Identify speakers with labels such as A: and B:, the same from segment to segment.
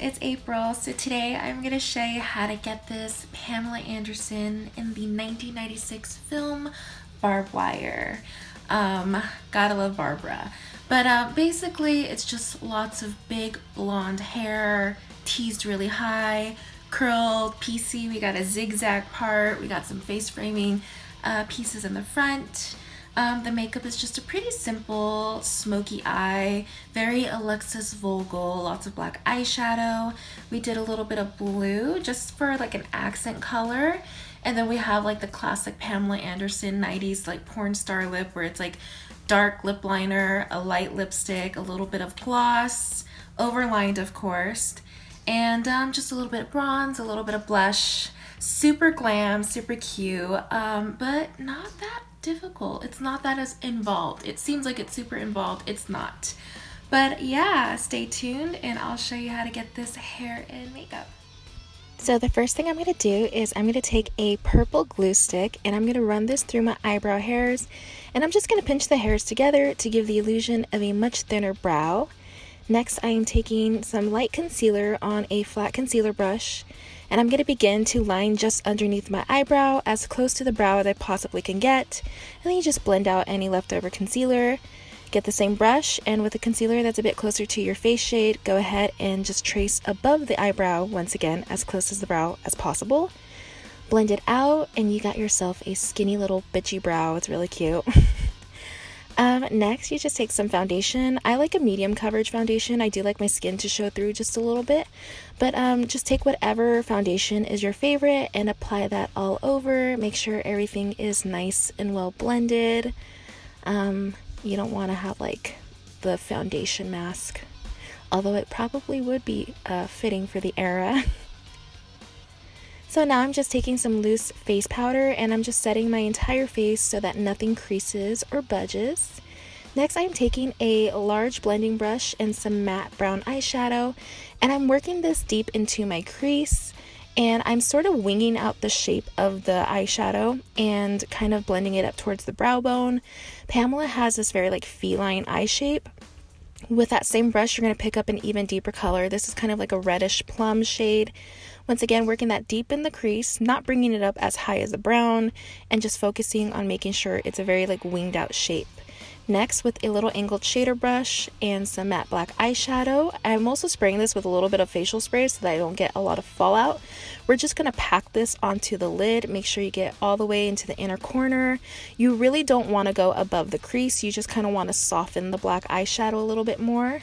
A: it's April. So today I'm going to show you how to get this Pamela Anderson in the 1996 film Barbed Wire. Gotta love Barbara. But basically it's just lots of big blonde hair, teased really high, curled, piecey. We got a zigzag part, we got some face framing pieces in the front. The makeup is just a pretty simple smoky eye, very Alexis Vogel, lots of black eyeshadow. We did a little bit of blue just for like an accent color. And then we have like the classic Pamela Anderson 90s like porn star lip where it's like dark lip liner, a light lipstick, a little bit of gloss, overlined of course, and just a little bit of bronze, a little bit of blush. Super glam, super cute, but not that difficult. It's not that as involved. It seems like it's super involved. It's not. But yeah, stay tuned and I'll show you how to get this hair and makeup.
B: So the first thing I'm going to do is I'm going to take a purple glue stick and I'm going to run this through my eyebrow hairs, and I'm just going to pinch the hairs together to give the illusion of a much thinner brow. Next, I am taking some light concealer on a flat concealer brush, and I'm going to begin to line just underneath my eyebrow as close to the brow as I possibly can get, and then you just blend out any leftover concealer. Get the same brush, and with a concealer that's a bit closer to your face shade, go ahead and just trace above the eyebrow once again as close as the brow as possible. Blend it out and you got yourself a skinny little bitchy brow. It's really cute. Next, you just take some foundation. I like a medium coverage foundation. I do like my skin to show through just a little bit, but just take whatever foundation is your favorite and apply that all over. Make sure everything is nice and well blended. You don't want to have like the foundation mask, although it probably would be fitting for the era. So now I'm just taking some loose face powder and I'm just setting my entire face so that nothing creases or budges. Next, I'm taking a large blending brush and some matte brown eyeshadow, and I'm working this deep into my crease, and I'm sort of winging out the shape of the eyeshadow and kind of blending it up towards the brow bone. Pamela has this very like feline eye shape. With that same brush, you're going to pick up an even deeper color. This is kind of like a reddish plum shade. Once again, working that deep in the crease, not bringing it up as high as the brown, and just focusing on making sure it's a very like winged out shape. Next, with a little angled shader brush and some matte black eyeshadow, I'm also spraying this with a little bit of facial spray so that I don't get a lot of fallout. We're just going to pack this onto the lid. Make sure you get all the way into the inner corner. You really don't want to go above the crease. You just kind of want to soften the black eyeshadow a little bit more.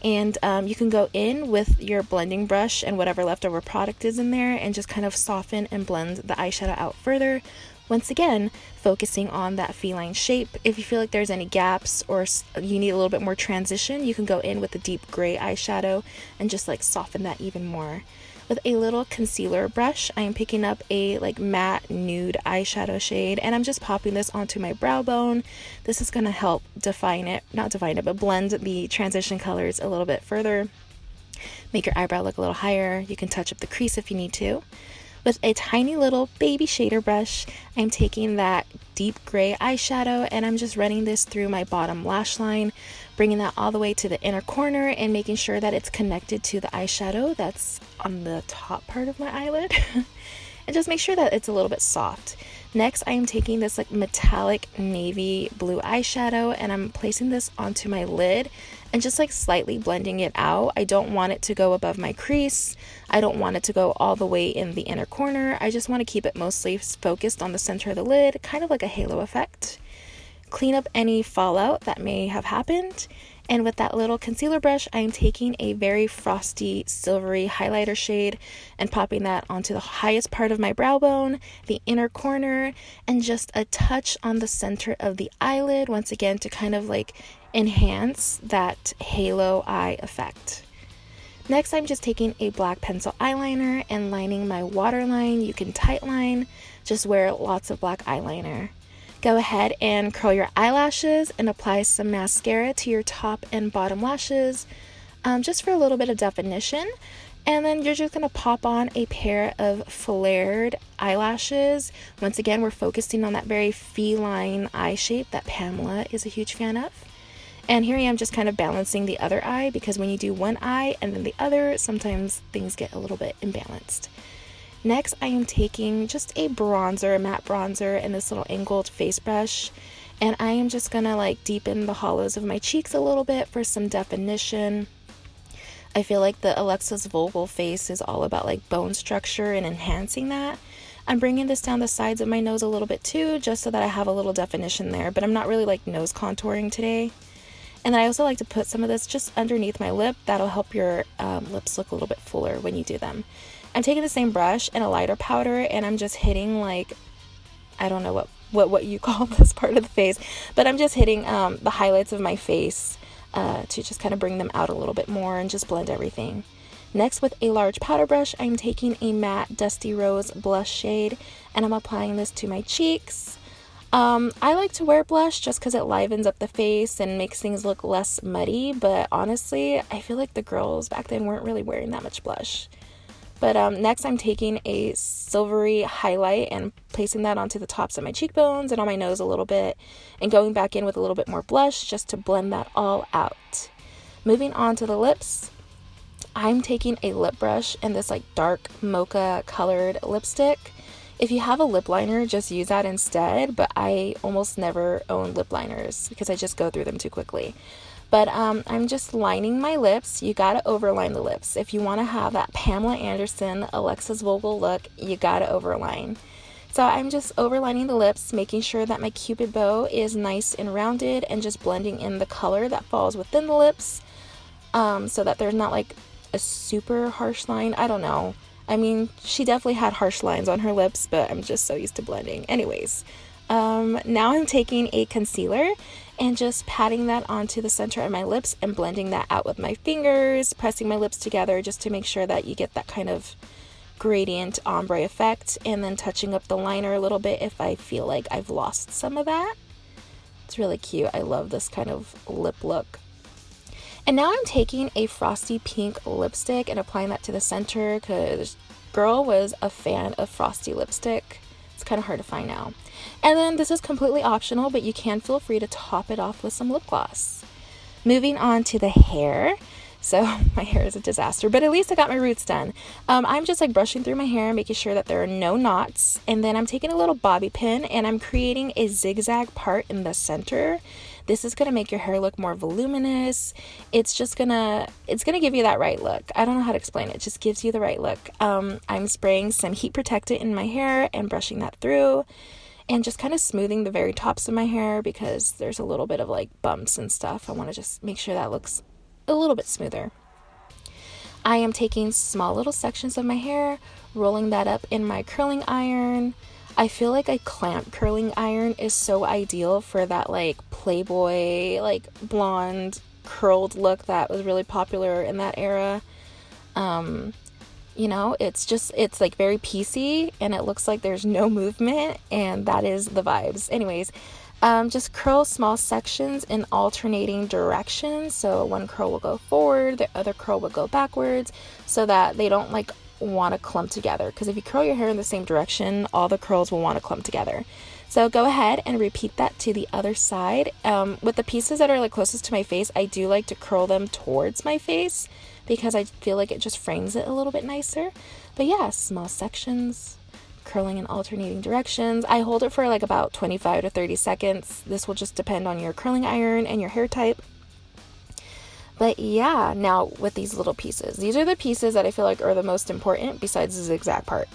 B: And you can go in with your blending brush and whatever leftover product is in there and just kind of soften and blend the eyeshadow out further. Once again, focusing on that feline shape. If you feel like there's any gaps or you need a little bit more transition, you can go in with the deep gray eyeshadow and just like soften that even more. With a little concealer brush, I am picking up a like matte nude eyeshadow shade, and I'm just popping this onto my brow bone. This is going to help but blend the transition colors a little bit further. Make your eyebrow look a little higher. You can touch up the crease if you need to. With a tiny little baby shader brush, I'm taking that deep gray eyeshadow and I'm just running this through my bottom lash line, bringing that all the way to the inner corner and making sure that it's connected to the eyeshadow that's on the top part of my eyelid. And just make sure that it's a little bit soft. Next, I am taking this like metallic navy blue eyeshadow and I'm placing this onto my lid and just like slightly blending it out. I don't want it to go above my crease. I don't want it to go all the way in the inner corner. I just want to keep it mostly focused on the center of the lid, kind of like a halo effect. Clean up any fallout that may have happened. And with that little concealer brush, I'm taking a very frosty silvery highlighter shade and popping that onto the highest part of my brow bone, the inner corner, and just a touch on the center of the eyelid, once again to kind of like enhance that halo eye effect. Next, I'm just taking a black pencil eyeliner and lining my waterline. You can tightline, just wear lots of black eyeliner. Go ahead and curl your eyelashes and apply some mascara to your top and bottom lashes, just for a little bit of definition. And then you're just going to pop on a pair of flared eyelashes. Once again, we're focusing on that very feline eye shape that Pamela is a huge fan of. And here I am just kind of balancing the other eye, because when you do one eye and then the other, sometimes things get a little bit imbalanced. Next, I am taking just a bronzer, a matte bronzer, and this little angled face brush. And I am just gonna like deepen the hollows of my cheeks a little bit for some definition. I feel like the Alexis Vogel face is all about like bone structure and enhancing that. I'm bringing this down the sides of my nose a little bit too, just so that I have a little definition there, but I'm not really like nose contouring today. And then I also like to put some of this just underneath my lip. That'll help your lips look a little bit fuller when you do them. I'm taking the same brush and a lighter powder, and I'm just hitting like, I don't know what you call this part of the face, but I'm just hitting the highlights of my face to just kind of bring them out a little bit more and just blend everything. Next, with a large powder brush, I'm taking a matte Dusty Rose blush shade, and I'm applying this to my cheeks. I like to wear blush just because it livens up the face and makes things look less muddy, but honestly, I feel like the girls back then weren't really wearing that much blush. But next, I'm taking a silvery highlight and placing that onto the tops of my cheekbones and on my nose a little bit, and going back in with a little bit more blush just to blend that all out. Moving on to the lips, I'm taking a lip brush and this like dark mocha colored lipstick. If you have a lip liner, just use that instead, but I almost never own lip liners because I just go through them too quickly. But I'm just lining my lips. You gotta overline the lips. If you want to have that Pamela Anderson, Alexis Vogel look, you gotta overline. So I'm just overlining the lips, making sure that my cupid bow is nice and rounded, and just blending in the color that falls within the lips, so that there's not like a super harsh line. I don't know. I mean, she definitely had harsh lines on her lips, but I'm just so used to blending. Anyways, now I'm taking a concealer and just patting that onto the center of my lips and blending that out with my fingers, pressing my lips together just to make sure that you get that kind of gradient ombre effect, and then touching up the liner a little bit if I feel like I've lost some of that. It's really cute. I love this kind of lip look. And now I'm taking a frosty pink lipstick and applying that to the center, because girl was a fan of frosty lipstick. It's kind of hard to find now. And then this is completely optional, but you can feel free to top it off with some lip gloss. Moving on to the hair. So my hair is a disaster, but at least I got my roots done. I'm just like brushing through my hair, making sure that there are no knots. And then I'm taking a little bobby pin and I'm creating a zigzag part in the center. This is going to make your hair look more voluminous. It's going to give you that right look. I don't know how to explain it. It just gives you the right look. I'm spraying some heat protectant in my hair and brushing that through, and just kind of smoothing the very tops of my hair because there's a little bit of like bumps and stuff. I want to just make sure that looks a little bit smoother. I am taking small little sections of my hair, rolling that up in my curling iron. I feel like a clamp curling iron is so ideal for that like Playboy, like blonde curled look that was really popular in that era. You know, it's like very piecey and it looks like there's no movement, and that is the vibes. Anyways, just curl small sections in alternating directions. So one curl will go forward, the other curl will go backwards, so that they don't like want to clump together, because if you curl your hair in the same direction, all the curls will want to clump together. So go ahead and repeat that to the other side. With the pieces that are like closest to my face, I do like to curl them towards my face because I feel like it just frames it a little bit nicer. But yeah, small sections, curling in alternating directions. I hold it for like about 25 to 30 seconds. This will just depend on your curling iron and your hair type. But yeah, now with these little pieces, these are the pieces that I feel like are the most important besides the zigzag part.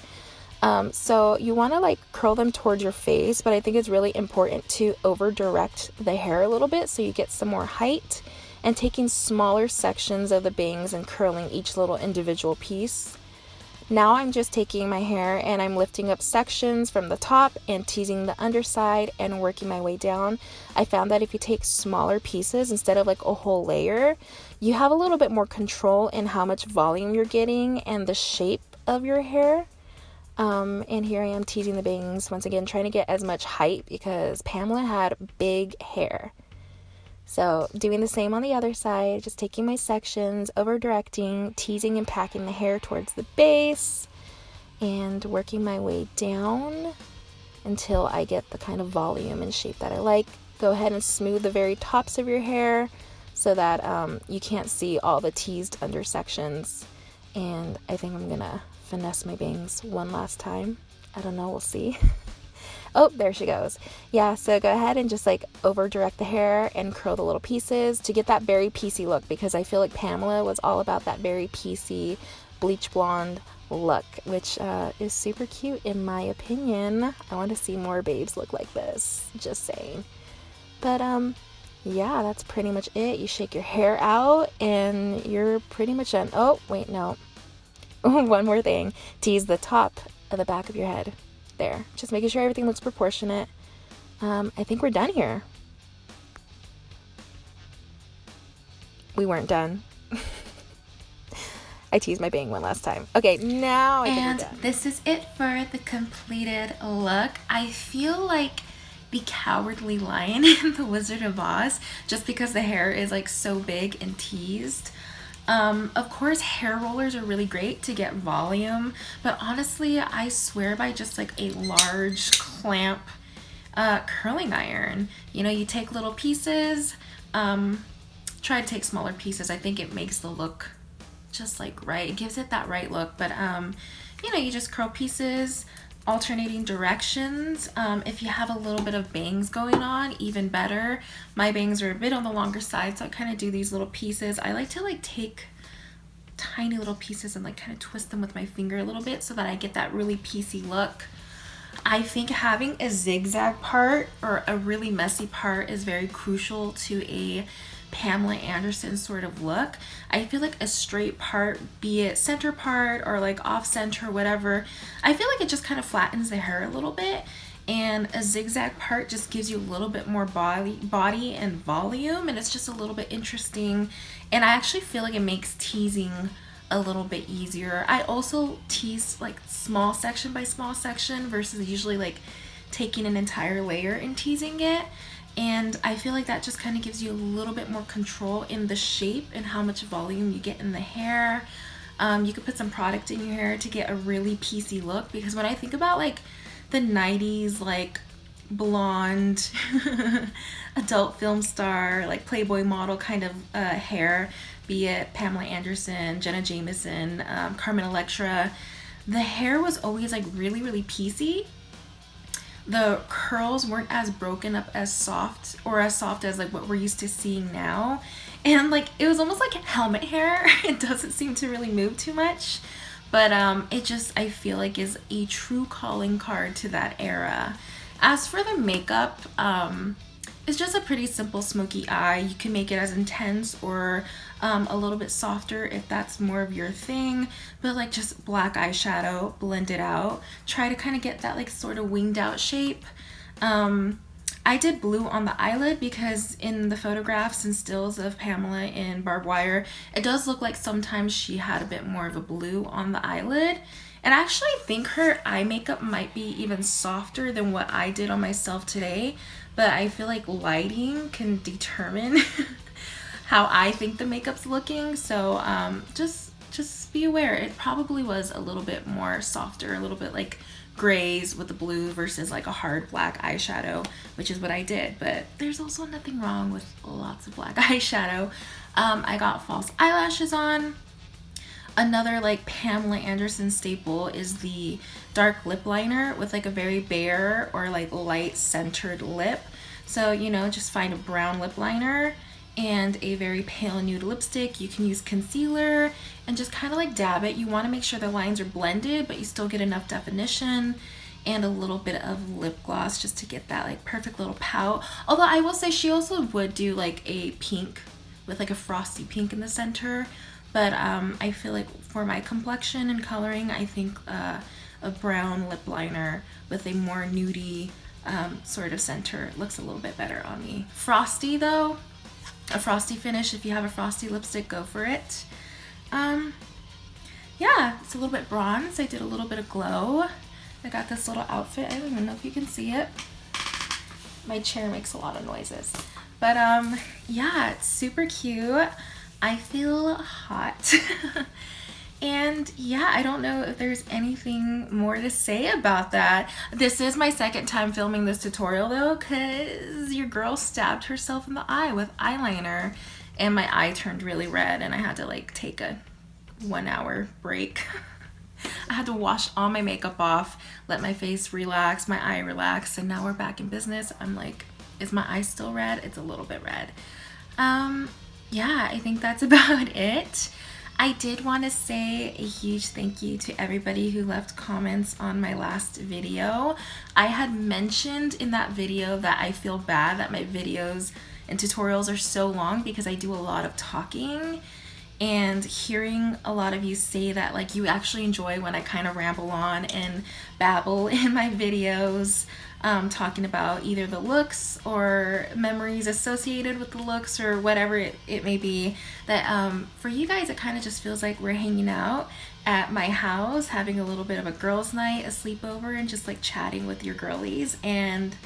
B: So you want to like curl them towards your face, but I think it's really important to over direct the hair a little bit so you get some more height, and taking smaller sections of the bangs and curling each little individual piece. Now I'm just taking my hair and I'm lifting up sections from the top and teasing the underside and working my way down. I found that if you take smaller pieces instead of like a whole layer, you have a little bit more control in how much volume you're getting and the shape of your hair. And here I am teasing the bangs once again, trying to get as much height because Pamela had big hair. So doing the same on the other side, just taking my sections, over directing, teasing and packing the hair towards the base, and working my way down until I get the kind of volume and shape that I like. Go ahead and smooth the very tops of your hair so that you can't see all the teased under sections. And I think I'm gonna finesse my bangs one last time. I don't know, we'll see. Oh, there she goes. Yeah, so go ahead and just like over direct the hair and curl the little pieces to get that very piecey look, because I feel like Pamela was all about that very piecey bleach blonde look, which is super cute in my opinion. I want to see more babes look like this, just saying. But yeah, that's pretty much it. You shake your hair out and you're pretty much done. Oh, wait, no. One more thing. Tease the top of the back of your head. There. Just making sure everything looks proportionate. I think we're done here. We weren't done. I teased my bang one last time. Okay, now I think we're done.
A: And this is it for the completed look. I feel like the Cowardly Lion in The Wizard of Oz, just because the hair is like so big and teased. Of course, hair rollers are really great to get volume, but honestly, I swear by just like a large clamp curling iron. You know, you take little pieces, try to take smaller pieces. I think it makes the look just like right. It gives it that right look, but you know, you just curl pieces, alternating directions. If you have a little bit of bangs going on, even better. My bangs are a bit on the longer side, so I kind of do these little pieces. I like to like take tiny little pieces and like kind of twist them with my finger a little bit so that I get that really piecey look. I think having a zigzag part or a really messy part is very crucial to a Pamela Anderson sort of look. I feel like a straight part, be it center part or like off center, whatever, I feel like it just kind of flattens the hair a little bit, and a zigzag part just gives you a little bit more body and volume, and it's just a little bit interesting, and I actually feel like it makes teasing a little bit easier. I also tease like small section by small section versus usually like taking an entire layer and teasing it. And I feel like that just kind of gives you a little bit more control in the shape and how much volume you get in the hair. You could put some product in your hair to get a really piecey look, because when I think about like the 90s, like blonde adult film star, like Playboy model kind of hair, be it Pamela Anderson, Jenna Jameson, Carmen Electra, the hair was always like really, really piecey. The curls weren't as broken up as soft, or as soft as like what we're used to seeing now. And like it was almost like helmet hair. It doesn't seem to really move too much, but it just, I feel like, is a true calling card to that era. As for the makeup, it's just a pretty simple smoky eye. You can make it as intense or a little bit softer if that's more of your thing, but like just black eyeshadow, blend it out. Try to kind of get that like sort of winged out shape. I did blue on the eyelid because in the photographs and stills of Pamela in Barbed Wire, it does look like sometimes she had a bit more of a blue on the eyelid. And I actually think her eye makeup might be even softer than what I did on myself today, but I feel like lighting can determine how I think the makeup's looking. So just be aware. It probably was a little bit more softer, a little bit like grays with the blue versus like a hard black eyeshadow, which is what I did. But there's also nothing wrong with lots of black eyeshadow. I got false eyelashes on. Another like Pamela Anderson staple is the dark lip liner with like a very bare or like light centered lip. So, you know, just find a brown lip liner and a very pale nude lipstick. You can use concealer and just kind of like dab it. You want to make sure the lines are blended, but you still get enough definition, and a little bit of lip gloss just to get that like perfect little pout. Although I will say she also would do like a pink with like a frosty pink in the center. But I feel like for my complexion and coloring, I think a brown lip liner with a more nudie sort of center looks a little bit better on me. Frosty though, a frosty finish, if you have a frosty lipstick, go for it. Yeah, it's a little bit bronze. I did a little bit of glow. I got this little outfit. I don't even know if you can see it. My chair makes a lot of noises. But yeah, it's super cute. I feel hot. And yeah, I don't know if there's anything more to say about that. This is my second time filming this tutorial though, because your girl stabbed herself in the eye with eyeliner and my eye turned really red and I had to like take a 1-hour break. I had to wash all my makeup off, let my face relax, my eye relax, and now we're back in business. I'm like, is my eye still red? It's a little bit red. Yeah, I think that's about it. I did want to say a huge thank you to everybody who left comments on my last video. I had mentioned in that video that I feel bad that my videos and tutorials are so long because I do a lot of talking, and hearing a lot of you say that like you actually enjoy when I kind of ramble on and babble in my videos, talking about either the looks or memories associated with the looks or whatever it may be, that for you guys it kind of just feels like we're hanging out at my house having a little bit of a girls night, a sleepover, and just like chatting with your girlies, and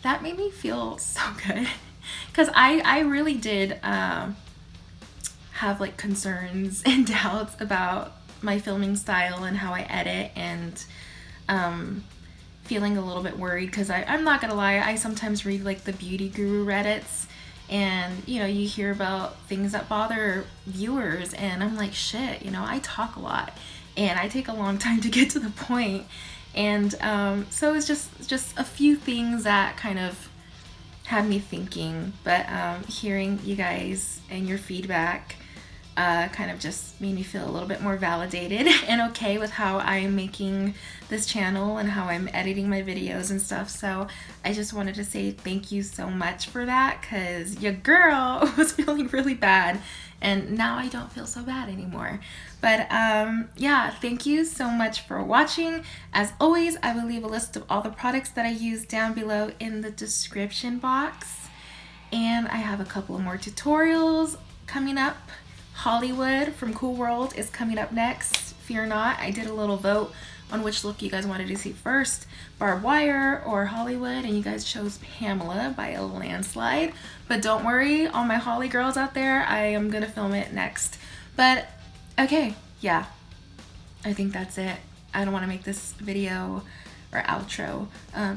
A: that made me feel so good because I really did have like concerns and doubts about my filming style and how I edit, and feeling a little bit worried because I'm not gonna lie, I sometimes read like the beauty guru Reddits, and you know, you hear about things that bother viewers, and I'm like, shit, you know, I talk a lot and I take a long time to get to the point, and so it's just a few things that kind of had me thinking, but hearing you guys and your feedback kind of just made me feel a little bit more validated and okay with how I'm making this channel and how I'm editing my videos and stuff. So I just wanted to say thank you so much for that, because your girl was feeling really bad and now I don't feel so bad anymore. But yeah, thank you so much for watching. As always, I will leave a list of all the products that I use down below in the description box, and I have a couple more tutorials coming up. Hollywood from Cool World is coming up next. Fear not, I did a little vote on which look you guys wanted to see first, Barbed Wire or Hollywood, and you guys chose Pamela by a landslide. But don't worry, all my Holly girls out there, I am gonna film it next. But okay, yeah, I think that's it. I don't want to make this video or outro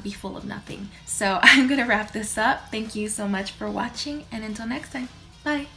A: be full of nothing. So I'm gonna wrap this up. Thank you so much for watching, and until next time, bye.